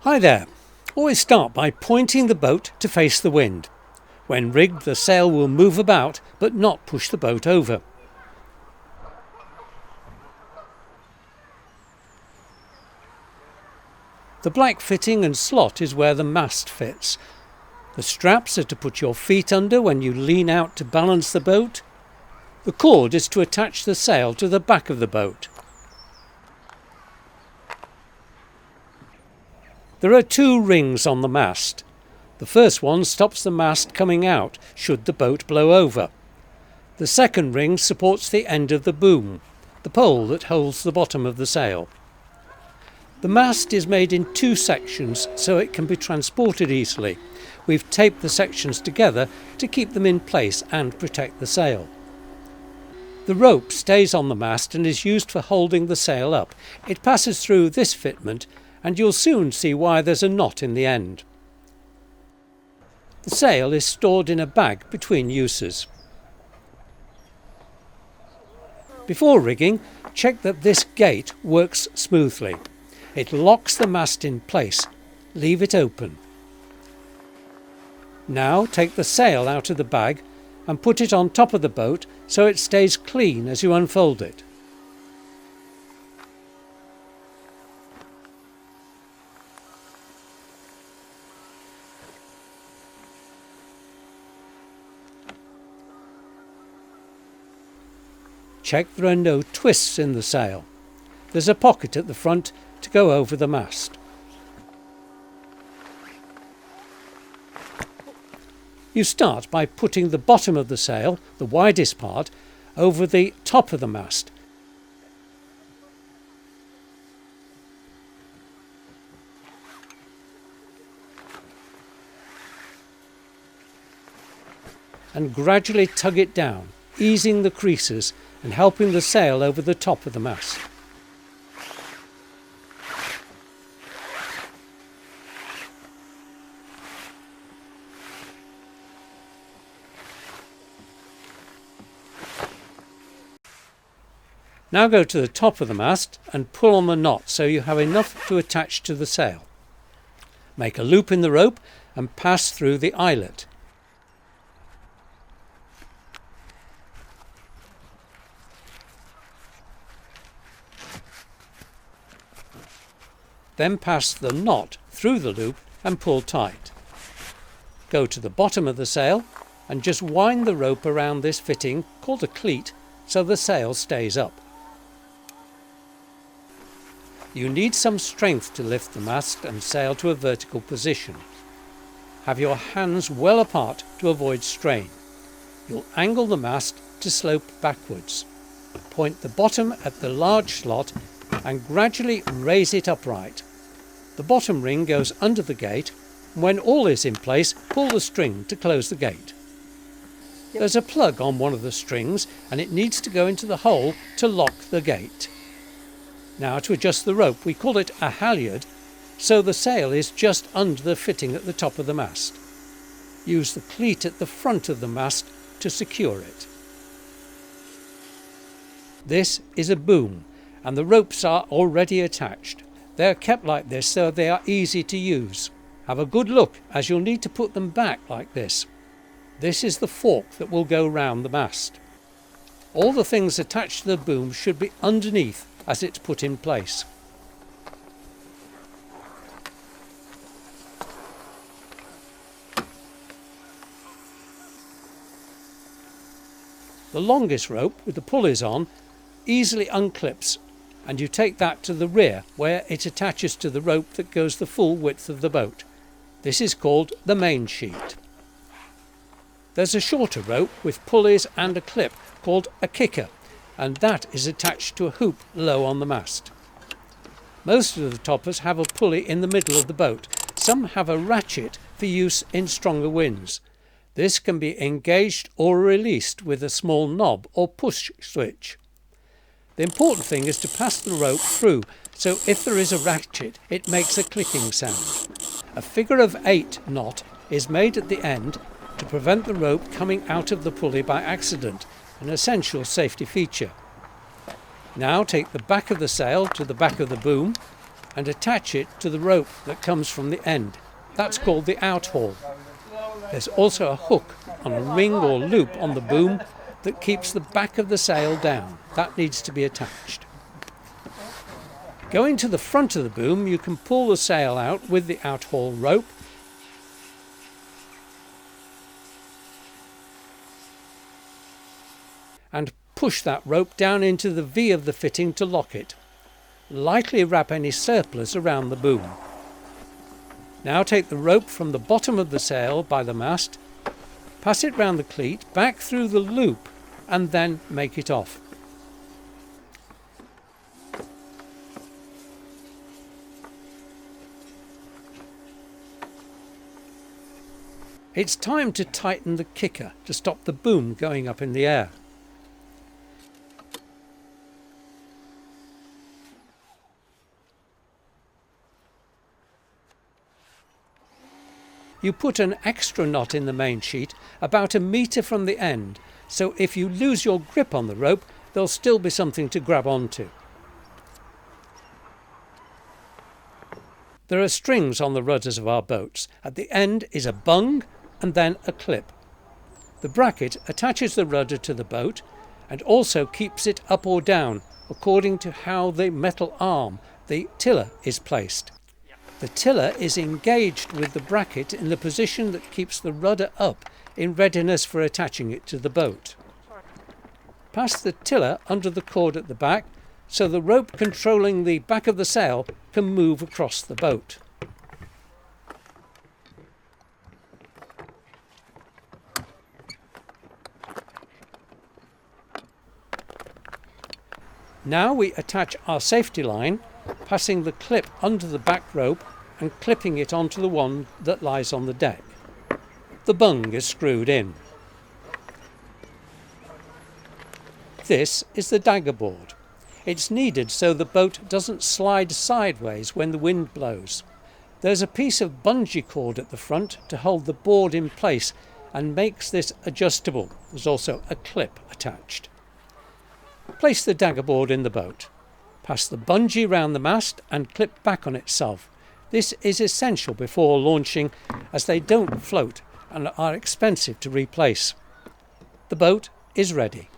Hi there. Always start by pointing the boat to face the wind. When rigged, the sail will move about but not push the boat over. The black fitting and slot is where the mast fits. The straps are to put your feet under when you lean out to balance the boat. The cord is to attach the sail to the back of the boat. There are two rings on the mast. The first one stops the mast coming out should the boat blow over. The second ring supports the end of the boom, the pole that holds the bottom of the sail. The mast is made in two sections so it can be transported easily. We've taped the sections together to keep them in place and protect the sail. The rope stays on the mast and is used for holding the sail up. It passes through this fitment and you'll soon see why there's a knot in the end. The sail is stored in a bag between uses. Before rigging, check that this gate works smoothly. It locks the mast in place. Leave it open. Now take the sail out of the bag and put it on top of the boat so it stays clean as you unfold it. Check there are no twists in the sail. There's a pocket at the front to go over the mast. You start by putting the bottom of the sail, the widest part, over the top of the mast. And gradually tug it down, easing the creases and helping the sail over the top of the mast. Now go to the top of the mast and pull on the knot so you have enough to attach to the sail. Make a loop in the rope and pass through the eyelet. Then pass the knot through the loop and pull tight. Go to the bottom of the sail and just wind the rope around this fitting called a cleat so the sail stays up. You need some strength to lift the mast and sail to a vertical position. Have your hands well apart to avoid strain. You'll angle the mast to slope backwards. Point the bottom at the large slot and gradually raise it upright. The bottom ring goes under the gate, and when all is in place, pull the string to close the gate. There's a plug on one of the strings and it needs to go into the hole to lock the gate. Now to adjust the rope, we call it a halyard, so the sail is just under the fitting at the top of the mast. Use the cleat at the front of the mast to secure it. This is a boom, and the ropes are already attached. They are kept like this so they are easy to use. Have a good look as you'll need to put them back like this. This is the fork that will go round the mast. All the things attached to the boom should be underneath as it's put in place. The longest rope with the pulleys on easily unclips and you take that to the rear where it attaches to the rope that goes the full width of the boat. This is called the main sheet. There's a shorter rope with pulleys and a clip called a kicker, and that is attached to a hoop low on the mast. Most of the toppers have a pulley in the middle of the boat. Some have a ratchet for use in stronger winds. This can be engaged or released with a small knob or push switch. The important thing is to pass the rope through, so if there is a ratchet, it makes a clicking sound. A figure of 8 knot is made at the end to prevent the rope coming out of the pulley by accident, an essential safety feature. Now take the back of the sail to the back of the boom and attach it to the rope that comes from the end. That's called the outhaul. There's also a hook on a ring or loop on the boom that keeps the back of the sail down. That needs to be attached. Going to the front of the boom, you can pull the sail out with the outhaul rope and push that rope down into the V of the fitting to lock it. Lightly wrap any surplus around the boom. Now take the rope from the bottom of the sail by the mast, pass it round the cleat, back through the loop, and then make it off. It's time to tighten the kicker to stop the boom going up in the air. You put an extra knot in the main sheet about 1 metre from the end, so if you lose your grip on the rope, there'll still be something to grab onto. There are strings on the rudders of our boats. At the end is a bung and then a clip. The bracket attaches the rudder to the boat and also keeps it up or down according to how the metal arm, the tiller, is placed. The tiller is engaged with the bracket in the position that keeps the rudder up in readiness for attaching it to the boat. Pass the tiller under the cord at the back so the rope controlling the back of the sail can move across the boat. Now we attach our safety line, passing the clip under the back rope and clipping it onto the one that lies on the deck. The bung is screwed in. This is the Dagger board. It's needed so the boat doesn't slide sideways when the wind blows. There's a piece of bungee cord at the front to hold the board in place and makes this adjustable. There's also a clip attached. Place the Dagger board in the boat. Pass the bungee round the mast and clip back on itself. This is essential before launching as they don't float and are expensive to replace. The boat is ready.